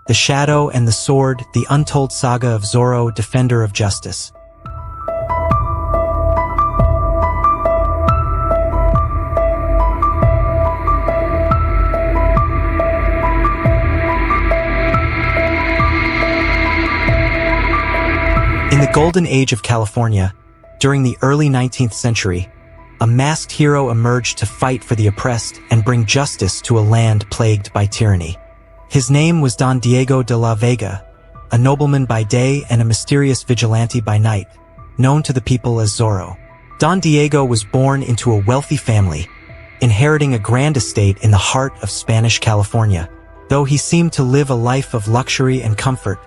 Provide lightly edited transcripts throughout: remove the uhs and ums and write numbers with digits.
The Shadow and the Sword, the Untold Saga of Zorro, Defender of Justice. In the golden age of California, during the early 19th century, a masked hero emerged to fight for the oppressed and bring justice to a land plagued by tyranny. His name was Don Diego de la Vega, a nobleman by day and a mysterious vigilante by night, known to the people as Zorro. Don Diego was born into a wealthy family, inheriting a grand estate in the heart of Spanish California. Though he seemed to live a life of luxury and comfort,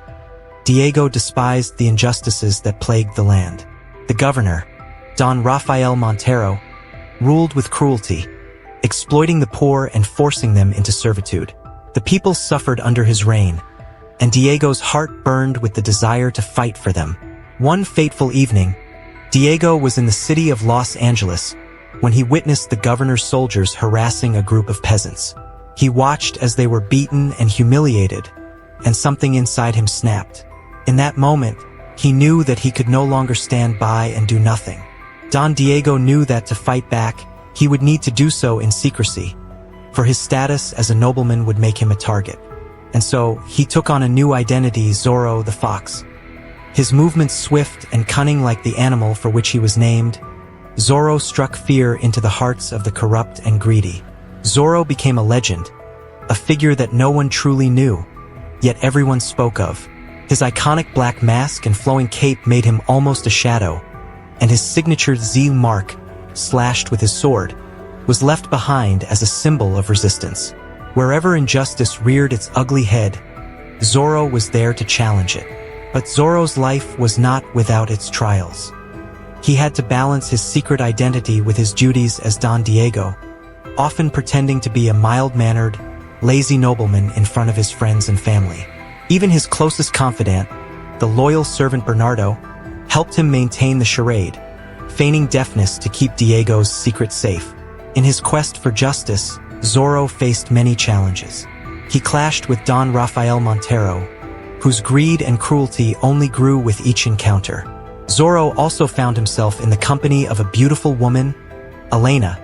Diego despised the injustices that plagued the land. The governor, Don Rafael Montero, ruled with cruelty, exploiting the poor and forcing them into servitude. The people suffered under his reign, and Diego's heart burned with the desire to fight for them. One fateful evening, Diego was in the city of Los Angeles when he witnessed the governor's soldiers harassing a group of peasants. He watched as they were beaten and humiliated, and something inside him snapped. In that moment, he knew that he could no longer stand by and do nothing. Don Diego knew that to fight back, he would need to do so in secrecy, for his status as a nobleman would make him a target. And so, he took on a new identity, Zorro the Fox. His movements swift and cunning like the animal for which he was named, Zorro struck fear into the hearts of the corrupt and greedy. Zorro became a legend, a figure that no one truly knew, yet everyone spoke of. His iconic black mask and flowing cape made him almost a shadow, and his signature Z mark, slashed with his sword, was left behind as a symbol of resistance. Wherever injustice reared its ugly head, Zorro was there to challenge it. But Zorro's life was not without its trials. He had to balance his secret identity with his duties as Don Diego, often pretending to be a mild-mannered, lazy nobleman in front of his friends and family. Even his closest confidant, the loyal servant Bernardo, helped him maintain the charade, feigning deafness to keep Diego's secret safe. In his quest for justice, Zorro faced many challenges. He clashed with Don Rafael Montero, whose greed and cruelty only grew with each encounter. Zorro also found himself in the company of a beautiful woman, Elena,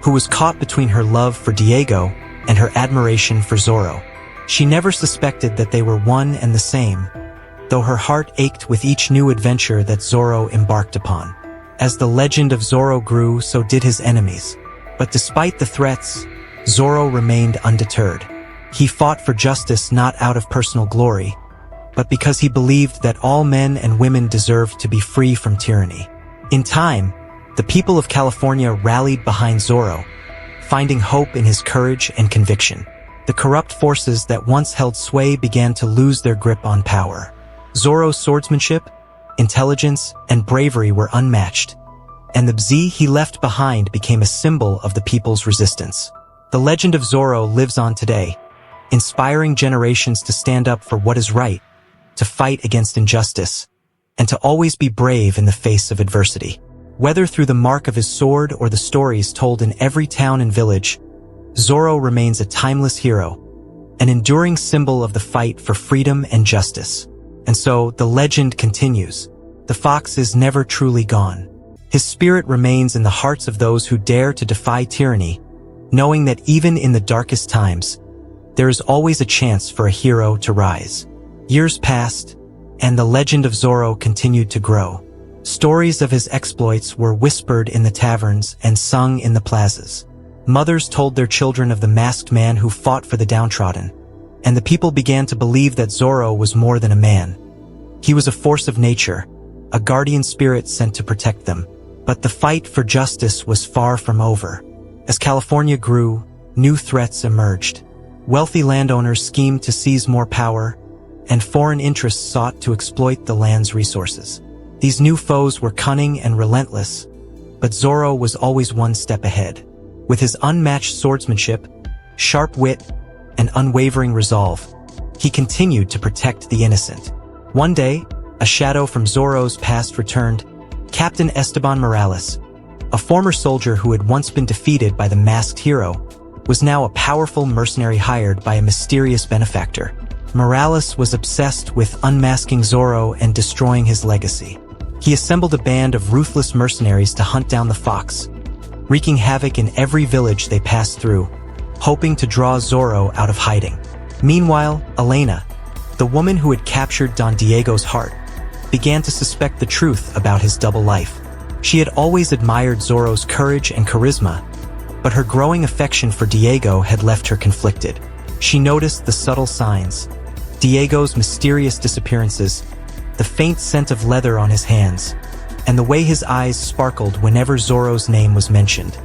who was caught between her love for Diego and her admiration for Zorro. She never suspected that they were one and the same, though her heart ached with each new adventure that Zorro embarked upon. As the legend of Zorro grew, so did his enemies. But despite the threats, Zorro remained undeterred. He fought for justice not out of personal glory, but because he believed that all men and women deserved to be free from tyranny. In time, the people of California rallied behind Zorro, finding hope in his courage and conviction. The corrupt forces that once held sway began to lose their grip on power. Zorro's swordsmanship, intelligence, and bravery were unmatched, and the Z he left behind became a symbol of the people's resistance. The legend of Zorro lives on today, inspiring generations to stand up for what is right, to fight against injustice, and to always be brave in the face of adversity. Whether through the mark of his sword or the stories told in every town and village, Zorro remains a timeless hero, an enduring symbol of the fight for freedom and justice. And so, the legend continues. The fox is never truly gone. His spirit remains in the hearts of those who dare to defy tyranny, knowing that even in the darkest times, there is always a chance for a hero to rise. Years passed, and the legend of Zorro continued to grow. Stories of his exploits were whispered in the taverns and sung in the plazas. Mothers told their children of the masked man who fought for the downtrodden, and the people began to believe that Zorro was more than a man. He was a force of nature, a guardian spirit sent to protect them. But the fight for justice was far from over. As California grew, new threats emerged. Wealthy landowners schemed to seize more power, and foreign interests sought to exploit the land's resources. These new foes were cunning and relentless, but Zorro was always one step ahead. With his unmatched swordsmanship, sharp wit, and unwavering resolve, he continued to protect the innocent. One day, a shadow from Zorro's past returned. Captain Esteban Morales, a former soldier who had once been defeated by the masked hero, was now a powerful mercenary hired by a mysterious benefactor. Morales was obsessed with unmasking Zorro and destroying his legacy. He assembled a band of ruthless mercenaries to hunt down the fox, wreaking havoc in every village they passed through, hoping to draw Zorro out of hiding. Meanwhile, Elena, the woman who had captured Don Diego's heart, began to suspect the truth about his double life. She had always admired Zorro's courage and charisma, but her growing affection for Diego had left her conflicted. She noticed the subtle signs: Diego's mysterious disappearances, the faint scent of leather on his hands, and the way his eyes sparkled whenever Zorro's name was mentioned.